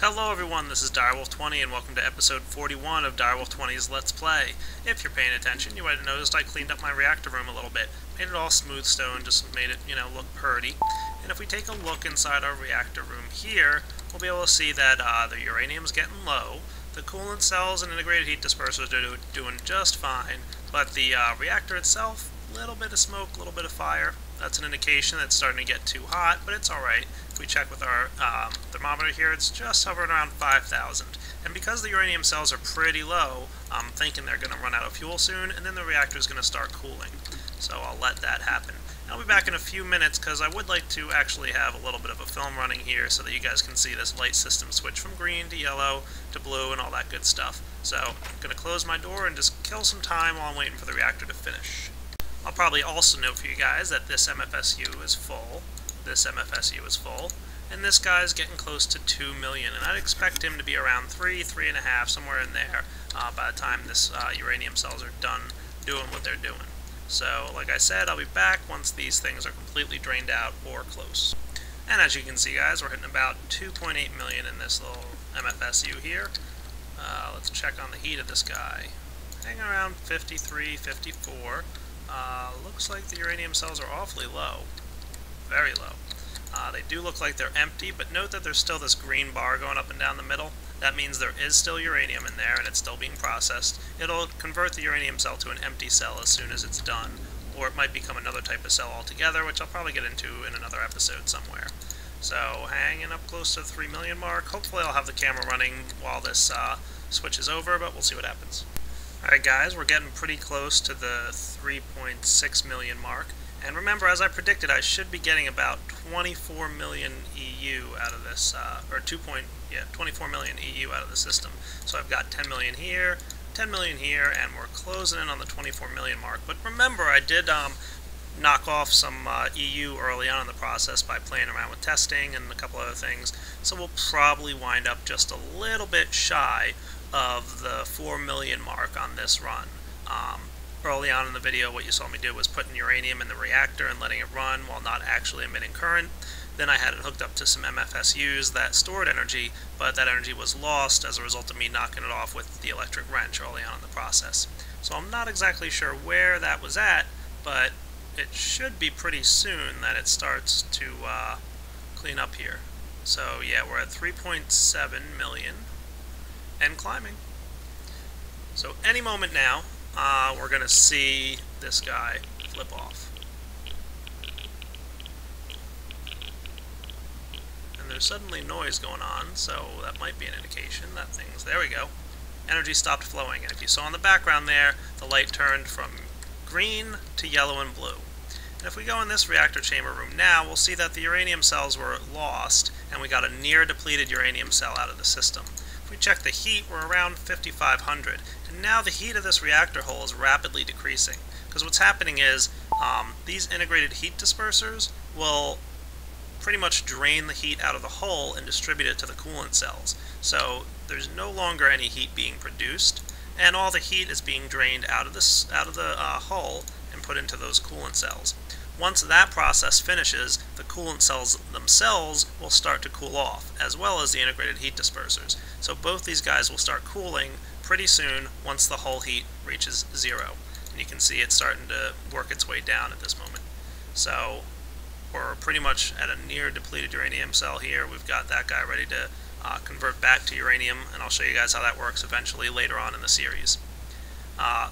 Hello everyone, this is Direwolf20 and welcome to episode 41 of Direwolf20's Let's Play. If you're paying attention, you might have noticed I cleaned up my reactor room a little bit. Made it all smooth stone, just made it, look pretty. And if we take a look inside our reactor room here, we'll be able to see that the uranium's getting low, the coolant cells and integrated heat dispersers are doing just fine, but the reactor itself, a little bit of smoke, a little bit of fire. That's an indication that it's starting to get too hot, but it's alright. If we check with our thermometer here, it's just hovering around 5,000. And because the uranium cells are pretty low, I'm thinking they're going to run out of fuel soon, and then the reactor is going to start cooling. So I'll let that happen. I'll be back in a few minutes because I would like to actually have a little bit of a film running here so that you guys can see this light system switch from green to yellow to blue and all that good stuff. So I'm going to close my door and just kill some time while I'm waiting for the reactor to finish. I'll probably also note for you guys that this MFSU is full, this MFSU is full, and this guy's getting close to 2 million, and I'd expect him to be around 3.5, somewhere in there, by the time this uranium cells are done doing what they're doing. So, like I said, I'll be back once these things are completely drained out or close. And as you can see, guys, we're hitting about 2.8 million in this little MFSU here. Let's check on the heat of this guy. Hanging around 53, 54. Looks like the uranium cells are awfully low. Very low. They do look like they're empty, but note that there's still this green bar going up and down the middle. That means there is still uranium in there and it's still being processed. It'll convert the uranium cell to an empty cell as soon as it's done, or it might become another type of cell altogether, which I'll probably get into in another episode somewhere. So, hanging up close to the 3 million mark. Hopefully I'll have the camera running while this switches over, but we'll see what happens. Alright guys, we're getting pretty close to the 3.6 million mark. And remember, as I predicted, I should be getting about 24 million EU out of this, 24 million EU out of the system. So I've got 10 million here, 10 million here, and we're closing in on the 24 million mark. But remember, I did knock off some EU early on in the process by playing around with testing and a couple other things. So we'll probably wind up just a little bit shy of the 4 million mark on this run. Early on in the video, what you saw me do was putting uranium in the reactor and letting it run while not actually emitting current. Then I had it hooked up to some MFSUs that stored energy, but that energy was lost as a result of me knocking it off with the electric wrench early on in the process. So I'm not exactly sure where that was at, but it should be pretty soon that it starts to clean up here. So yeah, we're at 3.7 million and climbing. So any moment now, we're going to see this guy flip off. And there's suddenly noise going on, so that might be an indication that things... There we go. Energy stopped flowing, and if you saw in the background there, the light turned from green to yellow and blue. And if we go in this reactor chamber room now, we'll see that the uranium cells were lost, and we got a near depleted uranium cell out of the system. If we check the heat, we're around 5,500, and now the heat of this reactor hull is rapidly decreasing. Because what's happening is, these integrated heat dispersers will pretty much drain the heat out of the hull and distribute it to the coolant cells. So there's no longer any heat being produced, and all the heat is being drained out of the hull and put into those coolant cells. Once that process finishes, the coolant cells themselves will start to cool off, as well as the integrated heat dispersers. So both these guys will start cooling pretty soon once the hull heat reaches zero. And you can see it's starting to work its way down at this moment. So we're pretty much at a near depleted uranium cell here. We've got that guy ready to convert back to uranium, and I'll show you guys how that works eventually later on in the series.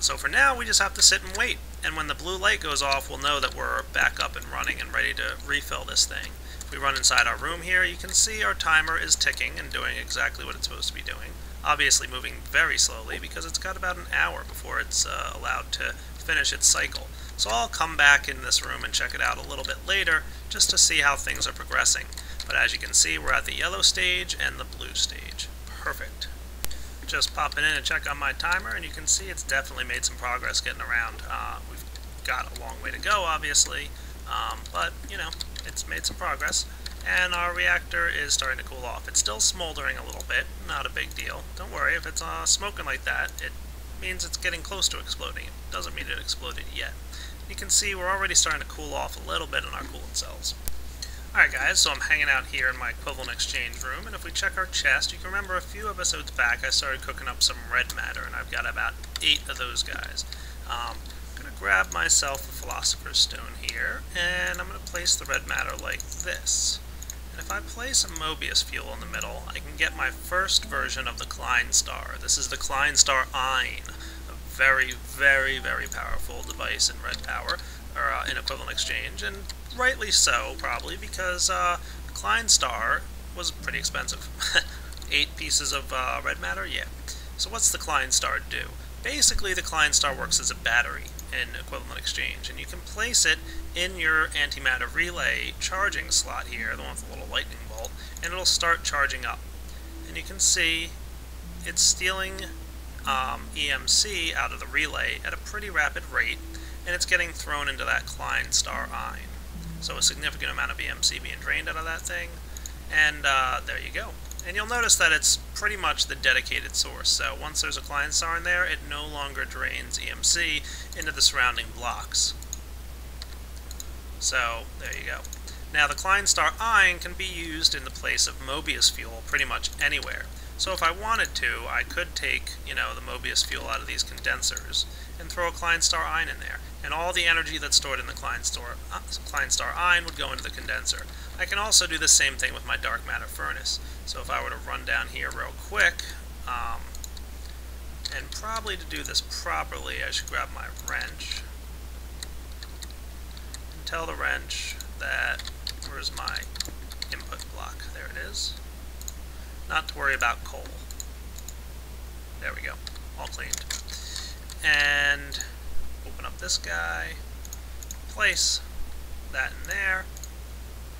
So for now, we just have to sit and wait. And when the blue light goes off, we'll know that we're back up and running and ready to refill this thing. If we run inside our room here, you can see our timer is ticking and doing exactly what it's supposed to be doing. Obviously moving very slowly because it's got about an hour before it's allowed to finish its cycle. So I'll come back in this room and check it out a little bit later just to see how things are progressing. But as you can see, we're at the yellow stage and the blue stage. Perfect. Just popping in and check on my timer, and you can see it's definitely made some progress getting around. We've got a long way to go, obviously, but, it's made some progress. And our reactor is starting to cool off. It's still smoldering a little bit, not a big deal. Don't worry, if it's smoking like that, it means it's getting close to exploding. It doesn't mean it exploded yet. You can see we're already starting to cool off a little bit in our coolant cells. Alright guys, so I'm hanging out here in my equivalent exchange room, and if we check our chest, you can remember a few episodes back I started cooking up some red matter, and I've got about 8 of those guys. I'm going to grab myself a Philosopher's Stone here, and I'm going to place the red matter like this. And if I place a Mobius fuel in the middle, I can get my first version of the Klein Star. This is the Klein Star Ein, a very, very, very powerful device in red power, or in equivalent exchange, and rightly so, probably, because the Klein Star was pretty expensive. 8 pieces of red matter? Yeah. So what's the Klein Star do? Basically, the Klein Star works as a battery in equivalent exchange, and you can place it in your antimatter relay charging slot here, the one with the little lightning bolt, and it'll start charging up. And you can see it's stealing EMC out of the relay at a pretty rapid rate, and it's getting thrown into that Klein Star Ein. So a significant amount of EMC being drained out of that thing, and there you go. And you'll notice that it's pretty much the dedicated source, so once there's a Klein Star in there, it no longer drains EMC into the surrounding blocks. So, there you go. Now the Klein Star Ein can be used in the place of Mobius fuel pretty much anywhere. So if I wanted to, I could take, the Mobius fuel out of these condensers and throw a Klein Star Ein in there. And all the energy that's stored in the Klein Star Ein would go into the condenser. I can also do the same thing with my dark matter furnace. So if I were to run down here real quick, and probably to do this properly, I should grab my wrench and tell the wrench that, where's my input block? There it is. Not to worry about coal. There we go. All cleaned. And open up this guy, place that in there,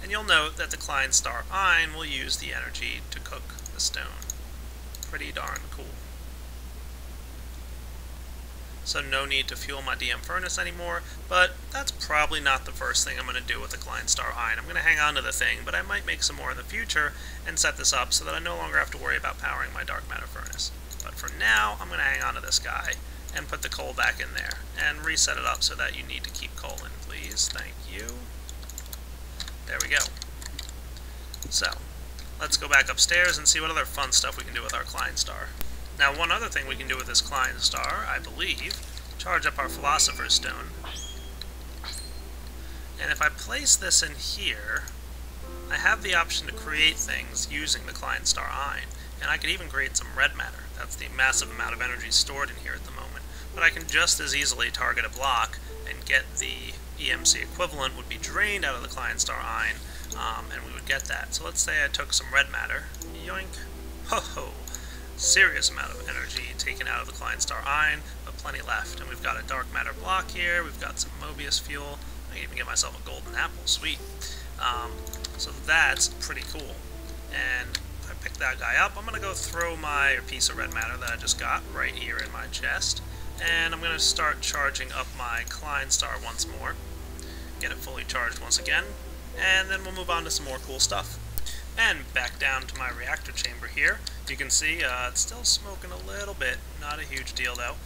and you'll note that the Klein Star Ein will use the energy to cook the stone. Pretty darn cool. So no need to fuel my DM furnace anymore, but that's probably not the first thing I'm going to do with the Klein Star Ein. I'm going to hang on to the thing, but I might make some more in the future and set this up so that I no longer have to worry about powering my dark matter furnace. But for now, I'm going to hang on to this guy and put the coal back in there, and reset it up so that you need to keep coal in, please. Thank you. There we go. So, let's go back upstairs and see what other fun stuff we can do with our Klein Star. Now, one other thing we can do with this Klein Star, I believe, charge up our Philosopher's Stone. And if I place this in here, I have the option to create things using the Klein Star Ein. And I could even create some red matter. That's the massive amount of energy stored in here at the moment. But I can just as easily target a block and get the EMC equivalent would be drained out of the Klein Star Ein, and we would get that. So let's say I took some red matter. Yoink. Ho-ho. Serious amount of energy taken out of the Klein Star Ein, but plenty left. And we've got a dark matter block here. We've got some Mobius fuel. I can even get myself a golden apple. Sweet. So that's pretty cool. And pick that guy up. I'm going to go throw my piece of red matter that I just got right here in my chest, and I'm going to start charging up my Klein Star once more, get it fully charged once again, and then we'll move on to some more cool stuff. And back down to my reactor chamber here. You can see it's still smoking a little bit, not a huge deal though.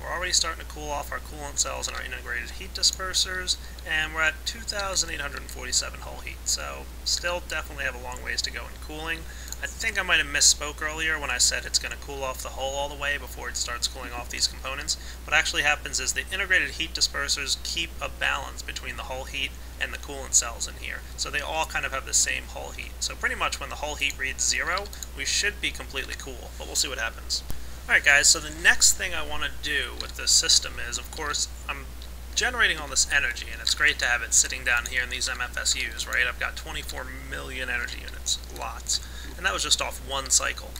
We're already starting to cool off our coolant cells and our integrated heat dispersers, and we're at 2,847 hull heat, so still definitely have a long ways to go in cooling. I think I might have misspoke earlier when I said it's going to cool off the hull all the way before it starts cooling off these components. What actually happens is the integrated heat dispersers keep a balance between the hull heat and the coolant cells in here, so they all kind of have the same hull heat. So pretty much when the hull heat reads 0, we should be completely cool, but we'll see what happens. Alright guys, so the next thing I want to do with this system is, of course, I'm generating all this energy, and it's great to have it sitting down here in these MFSUs, right? I've got 24 million energy units, lots, and that was just off one cycle.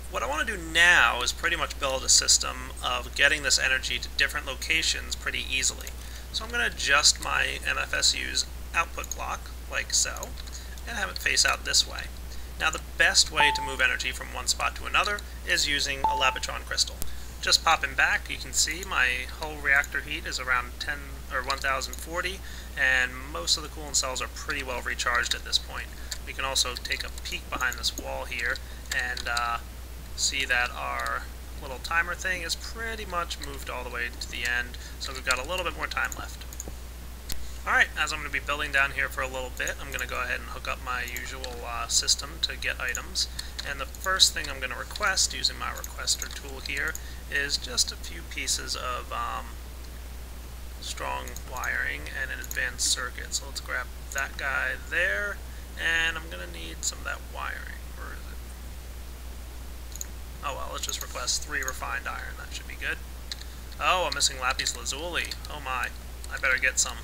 What I want to do now is pretty much build a system of getting this energy to different locations pretty easily. So I'm going to adjust my MFSU's output block, like so, and have it face out this way. Now the best way to move energy from one spot to another is using a Labotron crystal. Just popping back, you can see my whole reactor heat is around 1040, and most of the coolant cells are pretty well recharged at this point. We can also take a peek behind this wall here and see that our little timer thing is pretty much moved all the way to the end, so we've got a little bit more time left. Alright, as I'm going to be building down here for a little bit, I'm going to go ahead and hook up my usual system to get items. And the first thing I'm going to request, using my requester tool here, is just a few pieces of strong wiring and an advanced circuit. So let's grab that guy there, and I'm going to need some of that wiring. Where is it? Oh well, let's just request 3 refined iron. That should be good. Oh, I'm missing lapis lazuli. Oh my, I better get some.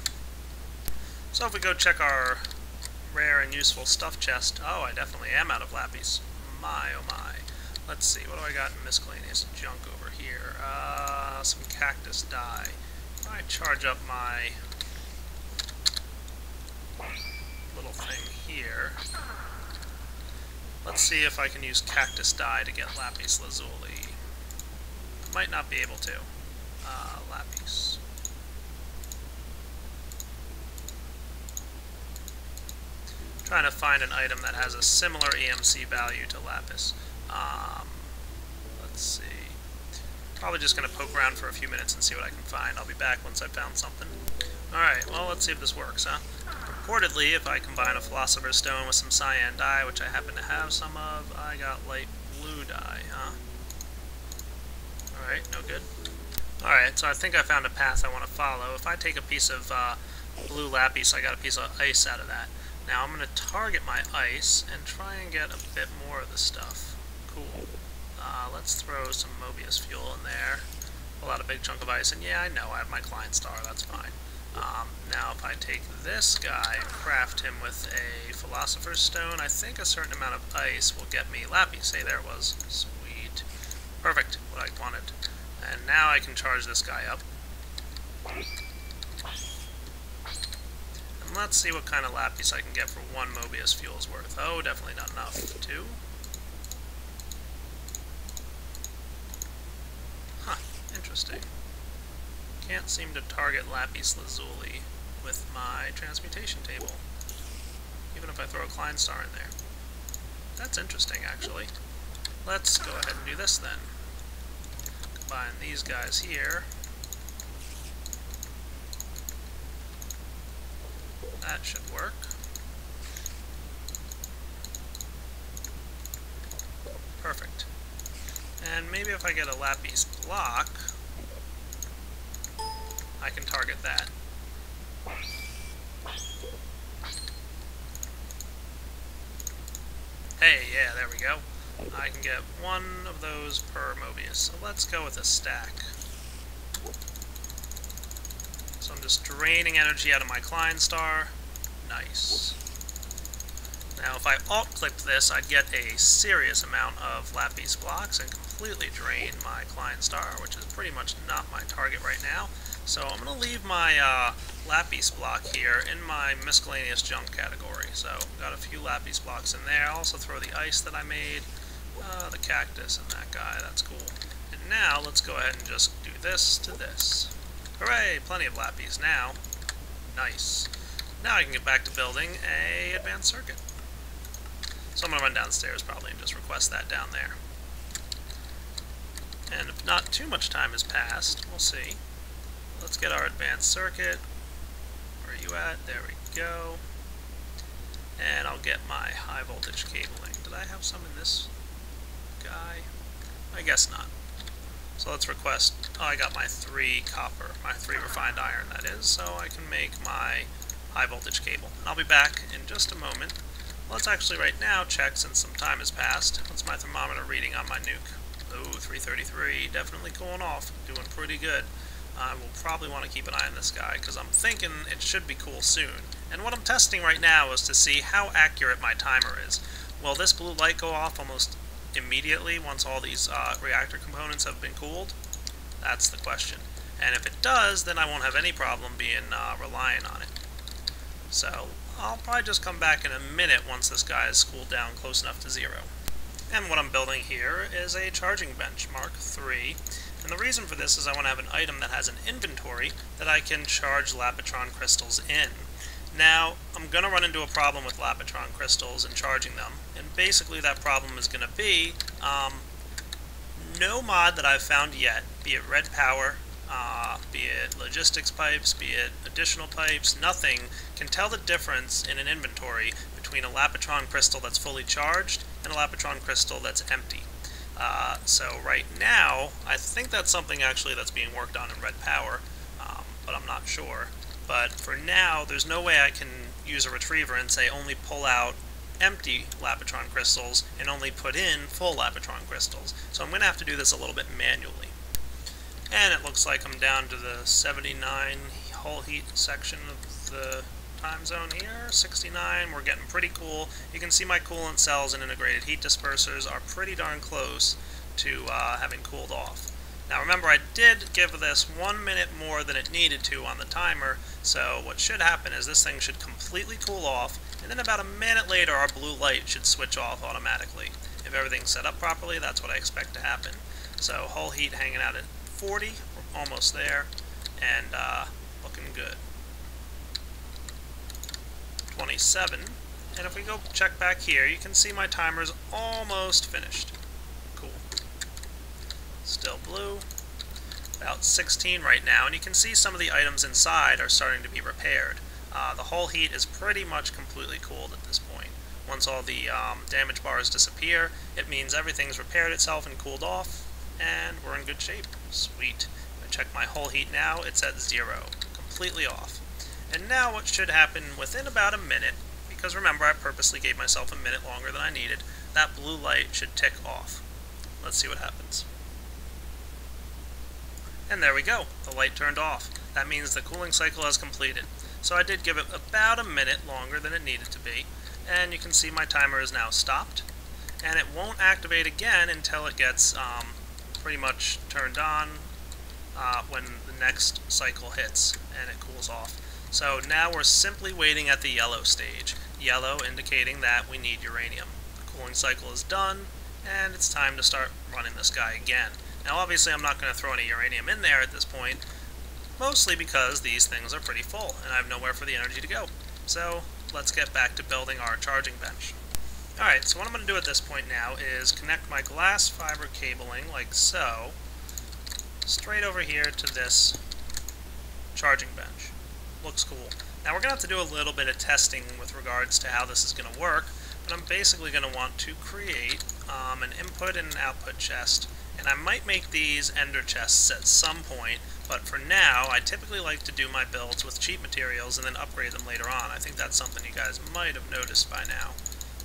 So if we go check our rare and useful stuff chest, oh, I definitely am out of lapis. My, oh my. Let's see, what do I got in miscellaneous junk over here? Some cactus dye. I charge up my little thing here. Let's see if I can use cactus dye to get lapis lazuli. Might not be able to. Lapis. Trying to find an item that has a similar EMC value to lapis. Let's see. Probably just going to poke around for a few minutes and see what I can find. I'll be back once I've found something. Alright, well, let's see if this works, huh? Reportedly, if I combine a philosopher's stone with some cyan dye, which I happen to have some of, I got light blue dye, huh? Alright, no good. Alright, so I think I found a path I want to follow. If I take a piece of blue lapis, I got a piece of ice out of that. Now I'm going to target my ice and try and get a bit more of the stuff. Cool. Let's throw some Mobius fuel in there. Pull out a big chunk of ice, and yeah, I know, I have my Klein star, that's fine. Now if I take this guy and craft him with a philosopher's stone, I think a certain amount of ice will get me lapis. Hey, there it was. Sweet. Perfect, what I wanted. And now I can charge this guy up. And let's see what kind of lapis I can get for 1 Mobius fuel's worth. Oh, definitely not enough. 2? Huh, interesting. Can't seem to target lapis lazuli with my transmutation table, even if I throw a Klein star in there. That's interesting, actually. Let's go ahead and do this then. Combine these guys here. That should work. Perfect. And maybe if I get a lapis block, I can target that. Hey, yeah, there we go. I can get 1 of those per Mobius. So let's go with a stack. So I'm just draining energy out of my Klein star. Nice. Now if I alt-clicked this, I'd get a serious amount of lapis blocks and completely drain my Klein star, which is pretty much not my target right now. So I'm going to leave my lapis block here in my miscellaneous junk category. So got a few lapis blocks in there. I'll also throw the ice that I made, the cactus and that guy. That's cool. And now let's go ahead and just do this to this. Hooray! Plenty of lapis now. Nice. Now I can get back to building a advanced circuit. So I'm going to run downstairs probably and just request that down there. And if not too much time has passed, we'll see. Let's get our advanced circuit. Where are you at? There we go. And I'll get my high voltage cabling. Did I have some in this guy? I guess not. So let's request, oh, I got my 3 copper, my 3 refined iron that is, so I can make my high voltage cable. And I'll be back in just a moment. Let's actually right now check, since some time has passed. What's my thermometer reading on my nuke? Oh, 333, definitely cooling off, doing pretty good. I will probably want to keep an eye on this guy, because I'm thinking it should be cool soon. And what I'm testing right now is to see how accurate my timer is. Will this blue light go off almost immediately once all these reactor components have been cooled? That's the question. And if it does, then I won't have any problem being reliant on it. So I'll probably just come back in a minute once this guy is cooled down close enough to 0. And what I'm building here is a charging bench, Mark III. And the reason for this is I want to have an item that has an inventory that I can charge Lapitron crystals in. Now, I'm going to run into a problem with Lapitron crystals and charging them. And basically that problem is going to be no mod that I've found yet, be it Red Power, be it logistics pipes, be it additional pipes, nothing can tell the difference in an inventory between a Lapitron crystal that's fully charged and a Lapitron crystal that's empty. So right now, I think that's something actually that's being worked on in Red Power, but I'm not sure. But for now, there's no way I can use a retriever and say only pull out empty Lapitron crystals and only put in full Lapitron crystals. So I'm going to have to do this a little bit manually. And it looks like I'm down to the 79 hull heat section of the time zone here. 69, we're getting pretty cool. You can see my coolant cells and integrated heat dispersers are pretty darn close to having cooled off. Now remember, I did give this 1 minute more than it needed to on the timer, so what should happen is this thing should completely cool off, and then about a minute later our blue light should switch off automatically. If everything's set up properly, that's what I expect to happen. So hull heat hanging out at 40, we're almost there, and looking good. 27, and if we go check back here, you can see my timer's almost finished. Cool. Still blue. About 16 right now, and you can see some of the items inside are starting to be repaired. The hull heat is pretty much completely cooled at this point. Once all the damage bars disappear, it means everything's repaired itself and cooled off, and we're in good shape. Sweet. I check my hull heat now, it's at 0. Completely off. And now what should happen within about a minute, because remember I purposely gave myself a minute longer than I needed, that blue light should tick off. Let's see what happens. And there we go, the light turned off. That means the cooling cycle has completed. So I did give it about a minute longer than it needed to be, and you can see my timer is now stopped, and it won't activate again until it gets pretty much turned on when the next cycle hits and it cools off. So now we're simply waiting at the yellow stage, yellow indicating that we need uranium. The cooling cycle is done, and it's time to start running this guy again. Now obviously I'm not going to throw any uranium in there at this point, mostly because these things are pretty full, and I have nowhere for the energy to go. So let's get back to building our charging bench. Alright, so what I'm going to do at this point now is connect my glass fiber cabling, like so, straight over here to this charging bench. Looks cool. Now we're going to have to do a little bit of testing with regards to how this is going to work, but I'm basically going to want to create an input and an output chest, and I might make these ender chests at some point, but for now I typically like to do my builds with cheap materials and then upgrade them later on. I think that's something you guys might have noticed by now.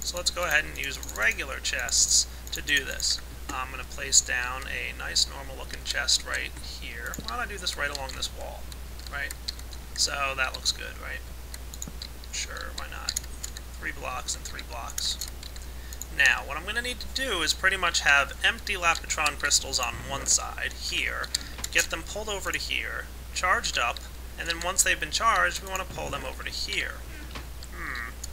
So let's go ahead and use regular chests to do this. I'm going to place down a nice normal looking chest right here. Why don't I do this right along this wall, right? So that looks good, right? Sure, why not? 3 blocks and 3 blocks. Now, what I'm going to need to do is pretty much have empty Lapitron crystals on one side, here, get them pulled over to here, charged up, and then once they've been charged, we want to pull them over to here.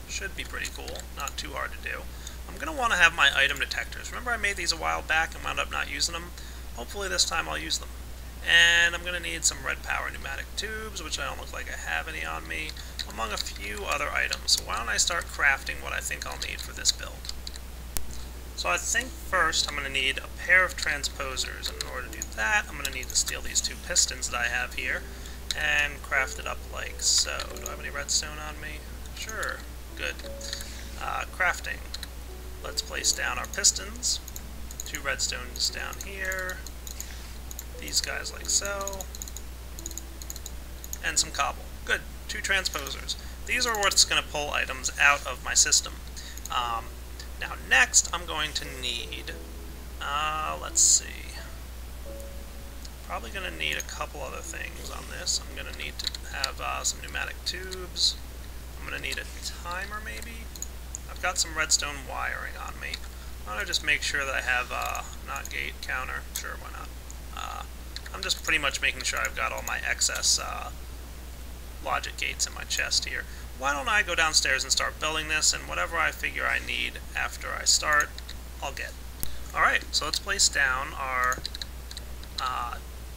Should be pretty cool, not too hard to do. I'm going to want to have my item detectors. Remember I made these a while back and wound up not using them? Hopefully this time I'll use them. And I'm going to need some red power pneumatic tubes, which I don't look like I have any on me, among a few other items. So why don't I start crafting what I think I'll need for this build. So I think first I'm going to need a pair of transposers. And in order to do that, I'm going to need to steal these 2 pistons that I have here and craft it up like so. Do I have any redstone on me? Sure. Good. Crafting. Let's place down our pistons. 2 redstones down here. These guys like so. And some cobble. Good. 2 transposers. These are what's going to pull items out of my system. Now next I'm going to need, let's see, probably going to need a couple other things on this. I'm going to need to have some pneumatic tubes. I'm going to need a timer maybe. I've got some redstone wiring on me. I want to just make sure that I have, not gate counter, sure why not. I'm just pretty much making sure I've got all my excess logic gates in my chest here. Why don't I go downstairs and start building this, and whatever I figure I need after I start, I'll get. Alright, so let's place down our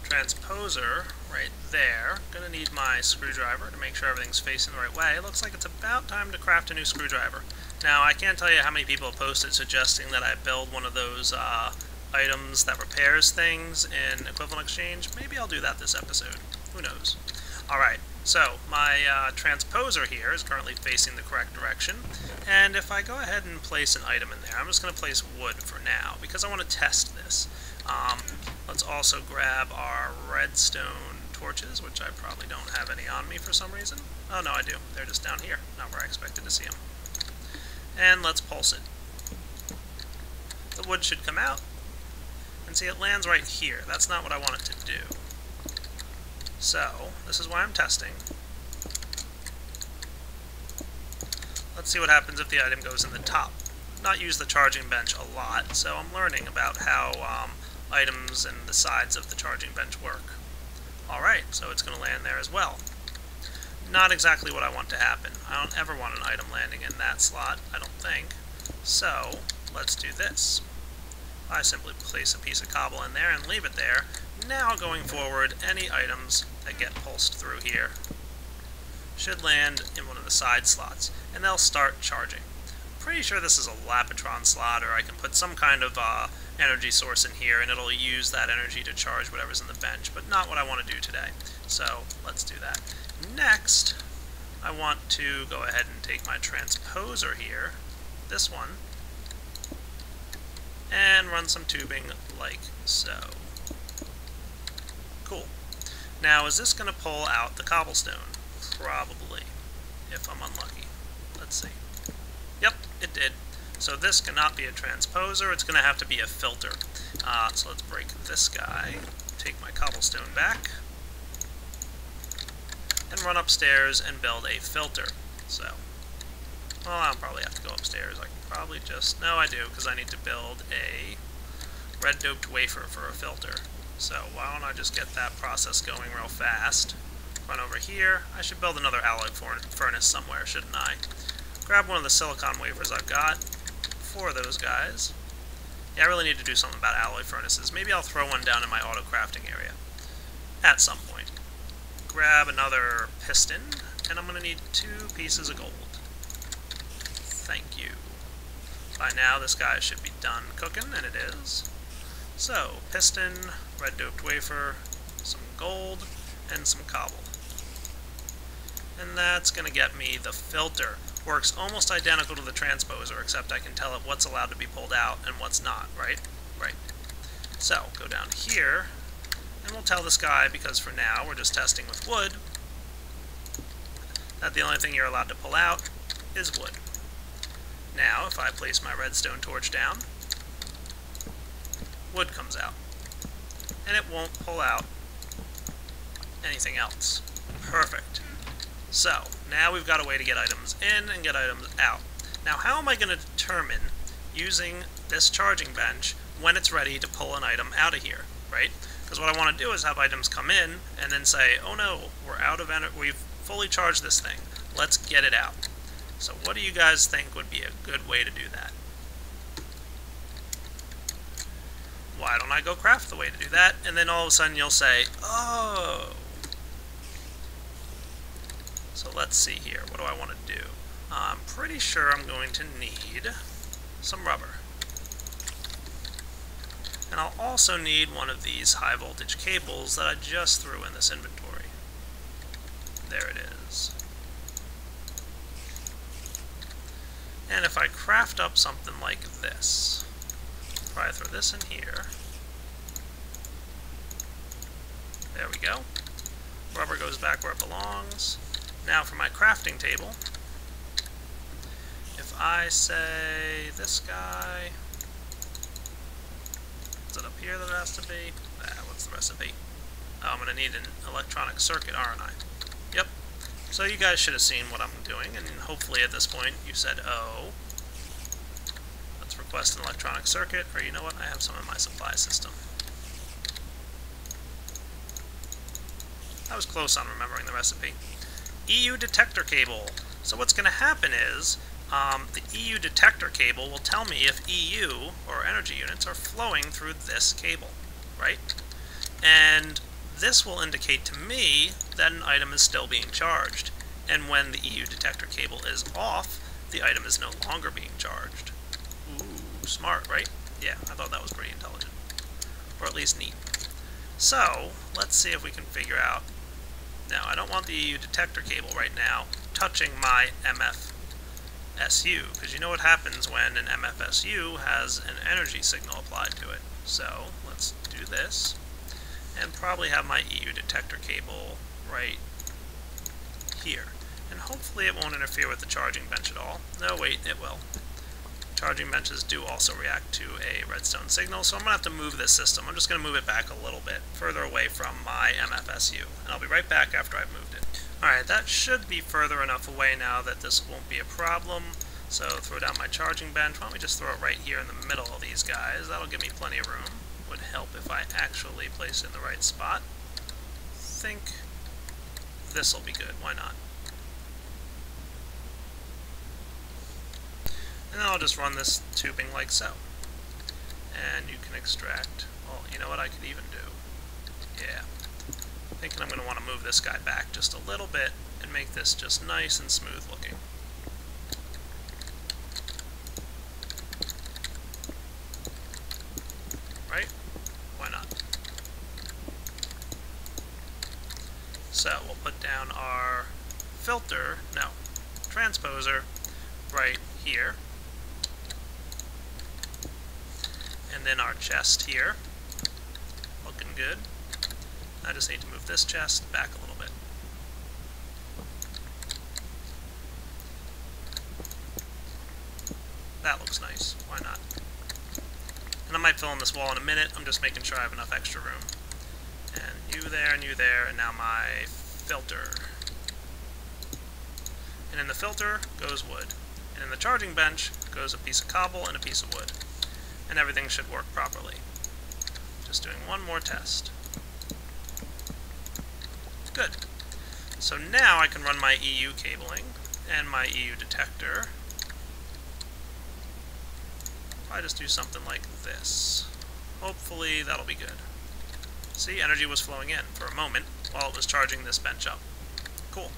transposer right there. Gonna need my screwdriver to make sure everything's facing the right way. It looks like it's about time to craft a new screwdriver. Now, I can't tell you how many people have posted suggesting that I build one of those items that repairs things in equivalent exchange. Maybe I'll do that this episode. Who knows? Alright, so my transposer here is currently facing the correct direction, and if I go ahead and place an item in there, I'm just going to place wood for now, because I want to test this. Let's also grab our redstone torches, which I probably don't have any on me for some reason. Oh no, I do. They're just down here, not where I expected to see them. And let's pulse it. The wood should come out, and see, it lands right here. That's not what I want it to do. So, this is why I'm testing. Let's see what happens if the item goes in the top. Not use the charging bench a lot, so I'm learning about how items and the sides of the charging bench work. Alright, so it's going to land there as well. Not exactly what I want to happen. I don't ever want an item landing in that slot, I don't think. So, let's do this. I simply place a piece of cobble in there and leave it there. Now, going forward, any items that get pulsed through here should land in one of the side slots, and they'll start charging. Pretty sure this is a Lapitron slot, or I can put some kind of energy source in here, and it'll use that energy to charge whatever's in the bench, but not what I want to do today. So, let's do that. Next, I want to go ahead and take my transposer here, this one, and run some tubing like so. Cool. Now, is this going to pull out the cobblestone? Probably, if I'm unlucky. Let's see. Yep, it did. So this cannot be a transposer, it's going to have to be a filter. So let's break this guy, take my cobblestone back, and run upstairs and build a filter. So, well, I'll probably have to go upstairs. I can probably just... No, I do, because I need to build a red-doped wafer for a filter. So why don't I just get that process going real fast. Run over here. I should build another alloy furnace somewhere, shouldn't I? Grab one of the silicon wafers I've got. 4 of those guys. Yeah, I really need to do something about alloy furnaces. Maybe I'll throw one down in my auto crafting area at some point. Grab another piston, and I'm going to need 2 pieces of gold. Thank you. By now this guy should be done cooking, and it is. So, piston, red doped wafer, some gold, and some cobble. And that's going to get me the filter. Works almost identical to the transposer, except I can tell it what's allowed to be pulled out and what's not, right? Right. So, go down here, and we'll tell this guy, because for now we're just testing with wood, that the only thing you're allowed to pull out is wood. Now, if I place my redstone torch down, wood comes out, and it won't pull out anything else. Perfect. So, now we've got a way to get items in and get items out. Now, how am I going to determine, using this charging bench, when it's ready to pull an item out of here, right? Because what I want to do is have items come in, and then say, oh no, we're out of energy, we've fully charged this thing, let's get it out. So what do you guys think would be a good way to do that? Why don't I go craft the way to do that, and then all of a sudden you'll say, oh. So let's see here, what do I want to do? I'm pretty sure I'm going to need some rubber. And I'll also need one of these high voltage cables that I just threw in this inventory. There it is. And if I craft up something like this, probably throw this in here. There we go. Rubber goes back where it belongs. Now for my crafting table, if I say this guy, is it up here that it has to be? What's the recipe? Oh, I'm going to need an electronic circuit, aren't I? Yep. So you guys should have seen what I'm doing, and hopefully at this point you said, oh, let's request an electronic circuit, or you know what, I have some in my supply system. I was close on remembering the recipe. EU detector cable. So what's going to happen is, the EU detector cable will tell me if EU, or energy units, are flowing through this cable, right? And this will indicate to me that an item is still being charged. And when the EU detector cable is off, the item is no longer being charged. Ooh, smart, right? Yeah, I thought that was pretty intelligent. Or at least neat. So, let's see if we can figure out... Now, I don't want the EU detector cable right now touching my MFSU, because you know what happens when an MFSU has an energy signal applied to it. So, let's do this, and probably have my EU detector cable right here. And hopefully it won't interfere with the charging bench at all. No, wait, it will. Charging benches do also react to a redstone signal, so I'm going to have to move this system. I'm just going to move it back a little bit further away from my MFSU, and I'll be right back after I've moved it. Alright, that should be further enough away now that this won't be a problem. So throw down my charging bench. Why don't we just throw it right here in the middle of these guys? That'll give me plenty of room. Would help if I actually place it in the right spot. Think this'll be good. Why not? And then I'll just run this tubing like so. And you can extract... Well, you know what I could even do? Yeah. Thinking I'm going to want to move this guy back just a little bit and make this just nice and smooth looking. Right? Why not? So we'll put down our transposer right here. And then our chest here. Looking good. I just need to move this chest back a little bit. That looks nice. Why not? And I might fill in this wall in a minute. I'm just making sure I have enough extra room. And you there, and now my filter. And in the filter goes wood. And in the charging bench goes a piece of cobble and a piece of wood. And everything should work properly. Just doing one more test. Good. So now I can run my EU cabling and my EU detector. I just do something like this. Hopefully that'll be good. See, energy was flowing in for a moment while it was charging this bench up. Cool.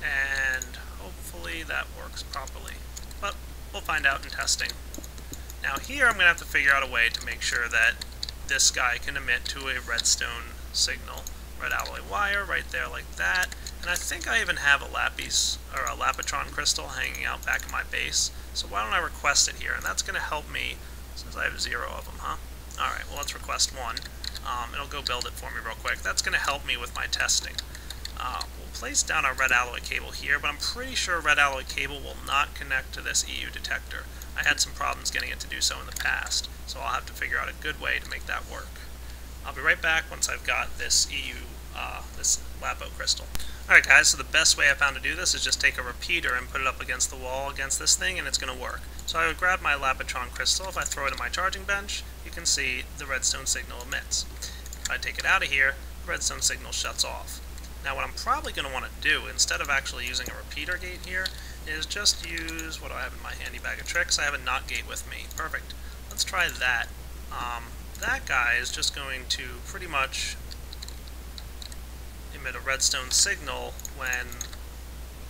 And hopefully that works properly. But we'll find out in testing. Now here I'm going to have to figure out a way to make sure that this guy can emit to a redstone signal. Red alloy wire right there like that. And I think I even have a Lapitron crystal hanging out back in my base. So why don't I request it here? And that's going to help me, since I have 0 of them, huh? Alright, well let's request 1. It'll go build it for me real quick. That's going to help me with my testing. We'll place down our red alloy cable here, but I'm pretty sure red alloy cable will not connect to this EU detector. I had some problems getting it to do so in the past, so I'll have to figure out a good way to make that work. I'll be right back once I've got this this Lapo crystal. Alright guys, so the best way I found to do this is just take a repeater and put it up against the wall against this thing, and it's going to work. So I would grab my Lapitron crystal. If I throw it in my charging bench, you can see the redstone signal emits. If I take it out of here, the redstone signal shuts off. Now what I'm probably going to want to do, instead of actually using a repeater gate here, is just use, what do I have in my handy bag of tricks? I have a NOT gate with me. Perfect. Let's try that. That guy is just going to pretty much emit a redstone signal when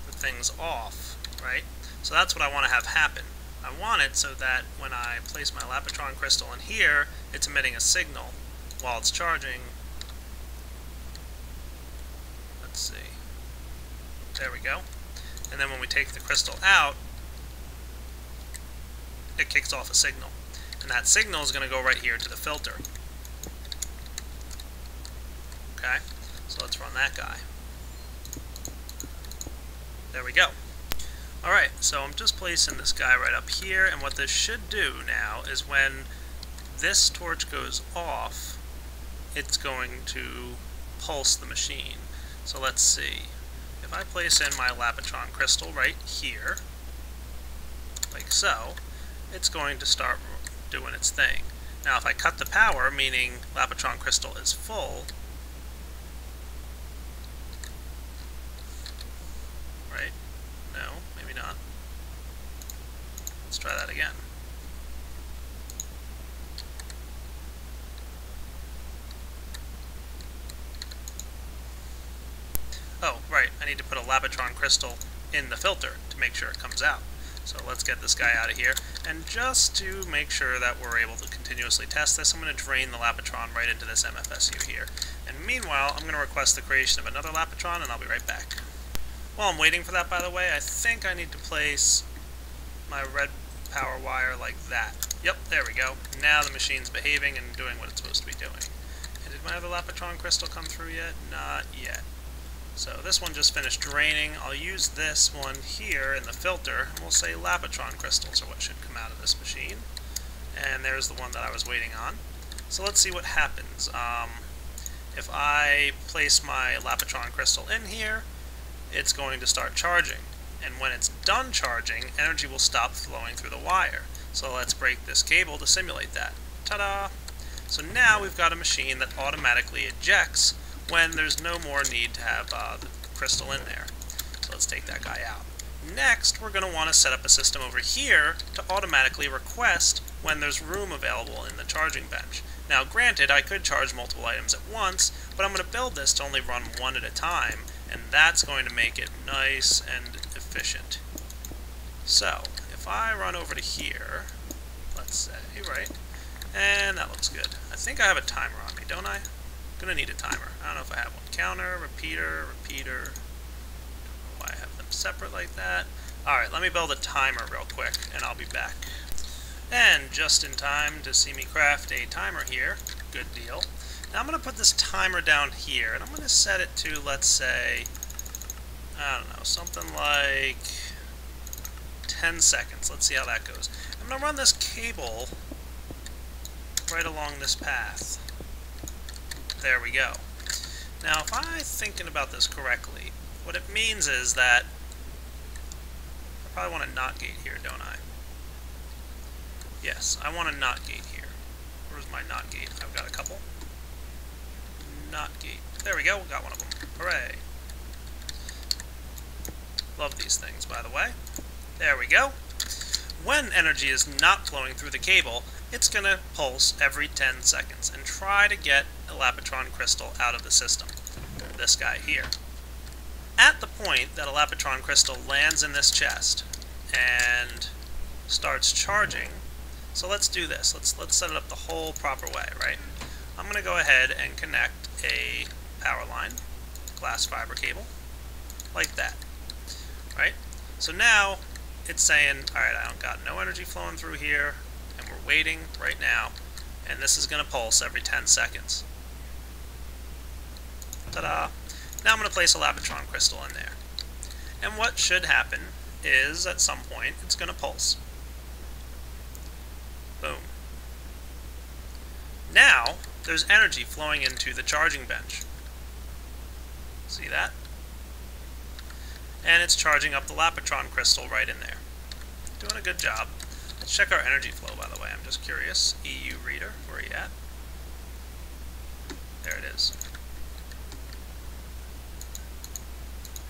the thing's off, right? So that's what I want to have happen. I want it so that when I place my Lapitron crystal in here, it's emitting a signal while it's charging. Let's see. There we go. And then when we take the crystal out, it kicks off a signal. And that signal is going to go right here to the filter. Okay, so let's run that guy. There we go. Alright, so I'm just placing this guy right up here, and what this should do now is when this torch goes off, it's going to pulse the machine. So let's see. If I place in my Lapitron crystal right here, like so, it's going to start doing its thing. Now if I cut the power, meaning Lapitron crystal is full, right? No, maybe not. Let's try that again. Oh, right, I need to put a Lapitron crystal in the filter to make sure it comes out. So let's get this guy out of here. And just to make sure that we're able to continuously test this, I'm going to drain the Lapatron right into this MFSU here. And meanwhile, I'm going to request the creation of another Lapatron, and I'll be right back. While I'm waiting for that, by the way, I think I need to place my red power wire like that. Yep, there we go. Now the machine's behaving and doing what it's supposed to be doing. And did my other Lapatron crystal come through yet? Not yet. So this one just finished draining. I'll use this one here in the filter, and we'll say Lapatron crystals are what should come out of this machine. And there's the one that I was waiting on. So let's see what happens. If I place my Lapatron crystal in here, it's going to start charging. And when it's done charging, energy will stop flowing through the wire. So let's break this cable to simulate that. Ta-da! So now we've got a machine that automatically ejects when there's no more need to have the crystal in there. So let's take that guy out. Next, we're going to want to set up a system over here to automatically request when there's room available in the charging bench. Now granted, I could charge multiple items at once, but I'm going to build this to only run one at a time, and that's going to make it nice and efficient. So, if I run over to here, let's say, right, and that looks good. I think I have a timer on me, don't I? I'm going to need a timer. I don't know if I have one. Counter, repeater, repeater. Don't know why I have them separate like that. Alright, let me build a timer real quick, and I'll be back. And just in time to see me craft a timer here. Good deal. Now I'm going to put this timer down here, and I'm going to set it to, let's say, I don't know, something like 10 seconds. Let's see how that goes. I'm going to run this cable right along this path. There we go. Now, if I'm thinking about this correctly, what it means is that I probably want a NOT gate here, don't I? Yes, I want a NOT gate here. Where's my NOT gate? I've got a couple. NOT gate. There we go, got one of them. Hooray. Love these things, by the way. There we go. When energy is not flowing through the cable, it's going to pulse every 10 seconds and try to get a Lapatron crystal out of the system. This guy here. At the point that a Lapatron crystal lands in this chest and starts charging, so let's do this. Let's set it up the whole proper way, right? I'm going to go ahead and connect a power line, glass fiber cable, like that, right? So now it's saying, alright, I don't got no energy flowing through here, and we're waiting right now, and this is going to pulse every 10 seconds. Ta-da! Now I'm going to place a Lapatron crystal in there. And what should happen is, at some point, it's going to pulse. Boom. Now, there's energy flowing into the charging bench. See that? And it's charging up the Lapatron crystal right in there. Doing a good job. Let's check our energy flow, by the way. I'm just curious. EU reader, where are you at? There it is.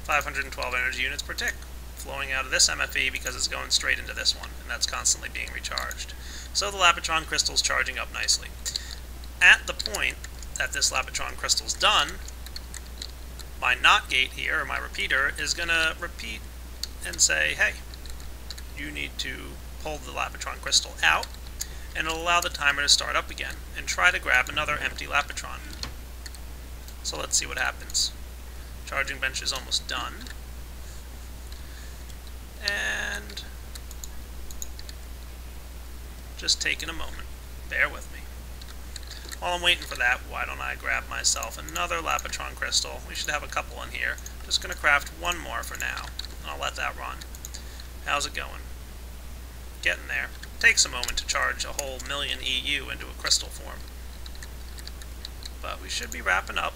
512 energy units per tick, flowing out of this MFE because it's going straight into this one, and that's constantly being recharged. So the Lapatron crystal's charging up nicely. At the point that this Lapatron crystal's done, my NOT gate here, or my repeater, is going to repeat and say, hey, you need to pull the Lapatron crystal out, and it'll allow the timer to start up again, and try to grab another empty Lapatron. So let's see what happens. Charging bench is almost done. And just taking a moment. Bear with me. While I'm waiting for that, why don't I grab myself another Lapatron crystal? We should have a couple in here. Just going to craft one more for now, and I'll let that run. How's it going? Getting there. Takes a moment to charge a whole million EU into a crystal form. But we should be wrapping up.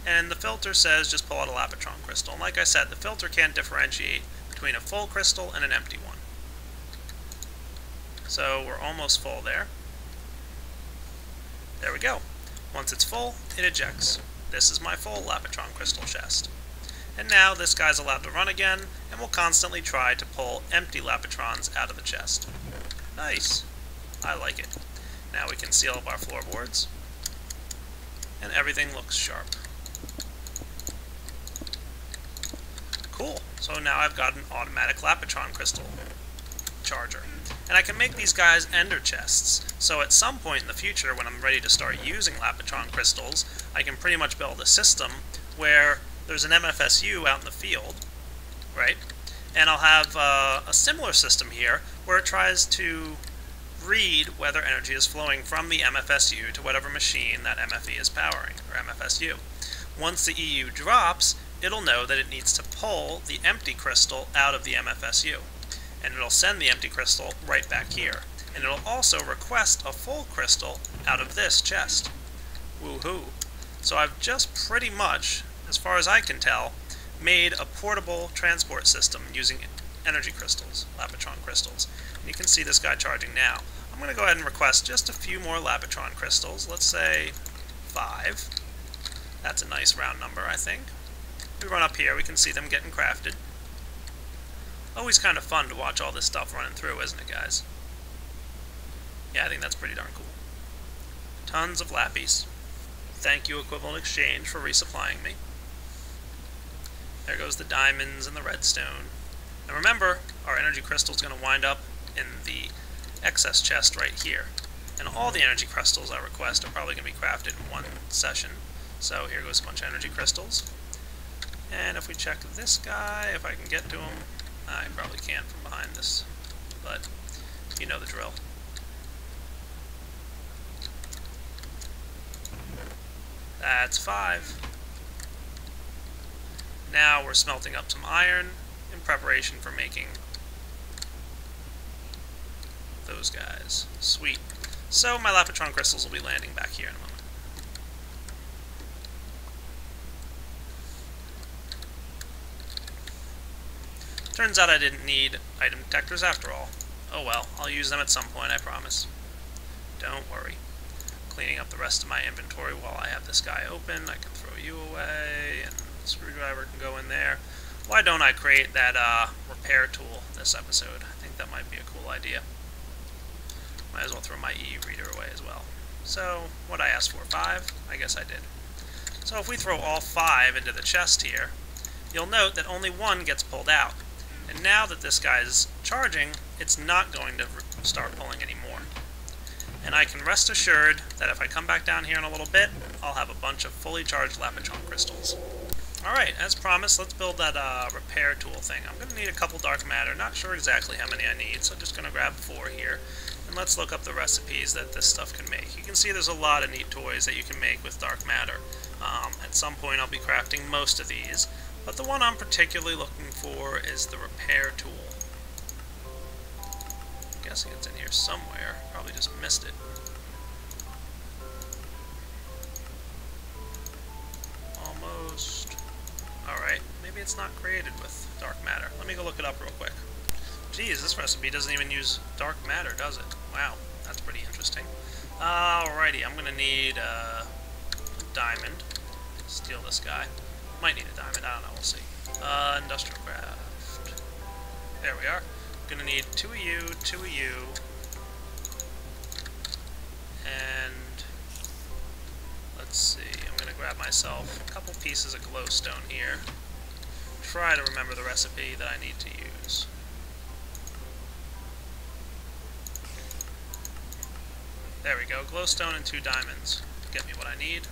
And the filter says just pull out a Lapatron crystal. And like I said, the filter can't differentiate between a full crystal and an empty one. So we're almost full there. There we go. Once it's full, it ejects. This is my full Lapatron crystal chest. And now this guy's allowed to run again, and will constantly try to pull empty Lapatrons out of the chest. Nice. I like it. Now we can seal up our floorboards, and everything looks sharp. Cool. So now I've got an automatic Lapatron crystal charger. And I can make these guys ender chests, so at some point in the future when I'm ready to start using Lapitron crystals, I can pretty much build a system where there's an MFSU out in the field, right? And I'll have a similar system here where it tries to read whether energy is flowing from the MFSU to whatever machine that MFE is powering, or MFSU. Once the EU drops, it'll know that it needs to pull the empty crystal out of the MFSU. And it'll send the empty crystal right back here. And it'll also request a full crystal out of this chest. Woohoo! So I've just pretty much, as far as I can tell, made a portable transport system using energy crystals, Lapitron crystals. And you can see this guy charging now. I'm going to go ahead and request just a few more Lapitron crystals. Let's say 5. That's a nice round number, I think. We run up here, we can see them getting crafted. Always kind of fun to watch all this stuff running through, isn't it, guys? Yeah, I think that's pretty darn cool. Tons of lappies. Thank you, Equivalent Exchange, for resupplying me. There goes the diamonds and the redstone. And remember, our energy crystal is going to wind up in the excess chest right here. And all the energy crystals I request are probably going to be crafted in one session. So here goes a bunch of energy crystals. And if we check this guy, if I can get to him, I probably can't from behind this, but you know the drill. That's 5. Now we're smelting up some iron in preparation for making those guys. Sweet. So my Lapitron crystals will be landing back here in a moment. Turns out I didn't need item detectors after all. Oh well, I'll use them at some point, I promise. Don't worry. Cleaning up the rest of my inventory while I have this guy open. I can throw you away, and the screwdriver can go in there. Why don't I create that repair tool this episode? I think that might be a cool idea. Might as well throw my EU reader away as well. So, what I asked for, 5? I guess I did. So if we throw all 5 into the chest here, you'll note that only 1 gets pulled out. And now that this guy is charging, it's not going to start pulling anymore. And I can rest assured that if I come back down here in a little bit, I'll have a bunch of fully charged Lapitron crystals. Alright, as promised, let's build that repair tool thing. I'm going to need a couple dark matter, not sure exactly how many I need, so I'm just going to grab 4 here. And let's look up the recipes that this stuff can make. You can see there's a lot of neat toys that you can make with dark matter. At some point I'll be crafting most of these. But the one I'm particularly looking for is the repair tool. I'm guessing it's in here somewhere. Probably just missed it. Almost. Alright, maybe it's not created with dark matter. Let me go look it up real quick. Geez, this recipe doesn't even use dark matter, does it? Wow, that's pretty interesting. Alrighty, I'm gonna need a diamond. Steal this guy. Might need a diamond, I don't know, we'll see. Industrial craft. There we are. Gonna need 2 of you, 2 of you, and let's see, I'm gonna grab myself a couple pieces of glowstone here. Try to remember the recipe that I need to use. There we go, glowstone and 2 diamonds. Get me what I need.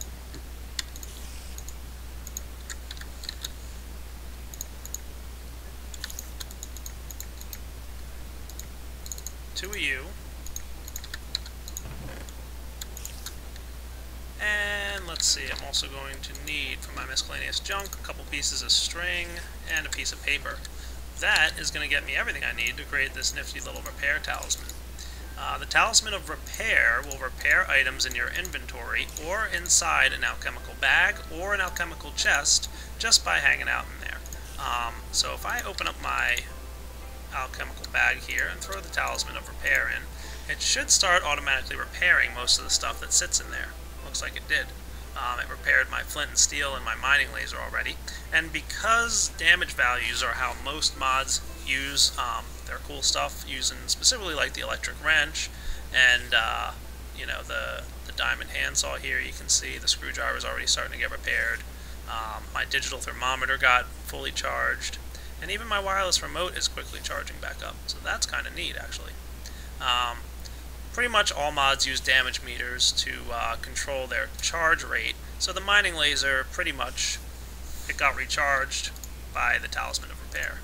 Two of you. And let's see, I'm also going to need, for my miscellaneous junk, a couple pieces of string and a piece of paper. That is going to get me everything I need to create this nifty little repair talisman. The Talisman of Repair will repair items in your inventory or inside an alchemical bag or an alchemical chest just by hanging out in there. So if I open up my alchemical bag here and throw the Talisman of Repair in, it should start automatically repairing most of the stuff that sits in there. Looks like it did. It repaired my flint and steel and my mining laser already, and because damage values are how most mods use their cool stuff, using specifically like the electric wrench and you know, the diamond handsaw here, you can see the screwdriver is already starting to get repaired. My digital thermometer got fully charged, And even my wireless remote is quickly charging back up, so that's kind of neat, actually. Pretty much all mods use damage meters to control their charge rate, so the mining laser, pretty much, it got recharged by the Talisman of Repair.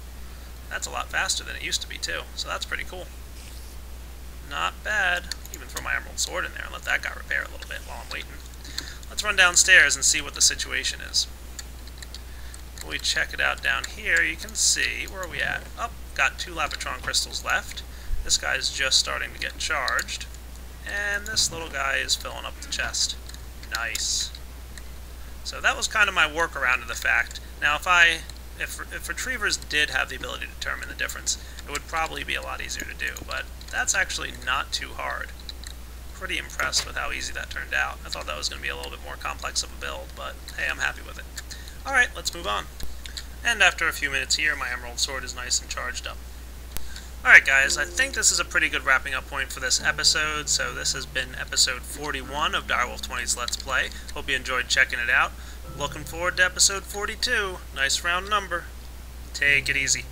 That's a lot faster than it used to be, too, so that's pretty cool. Not bad. Even throw my Emerald Sword in there and let that guy repair a little bit while I'm waiting. Let's run downstairs and see what the situation is. When we check it out down here, you can see, where are we at? Oh, got 2 Lapitron crystals left. This guy's just starting to get charged. And this little guy is filling up the chest. Nice. So that was kind of my workaround to the fact. Now if retrievers did have the ability to determine the difference, it would probably be a lot easier to do, but that's actually not too hard. Pretty impressed with how easy that turned out. I thought that was going to be a little bit more complex of a build, but hey, I'm happy with it. Alright, let's move on. And after a few minutes here, my Emerald Sword is nice and charged up. Alright guys, I think this is a pretty good wrapping up point for this episode, so this has been episode 41 of Direwolf20's Let's Play. Hope you enjoyed checking it out. Looking forward to episode 42. Nice round number. Take it easy.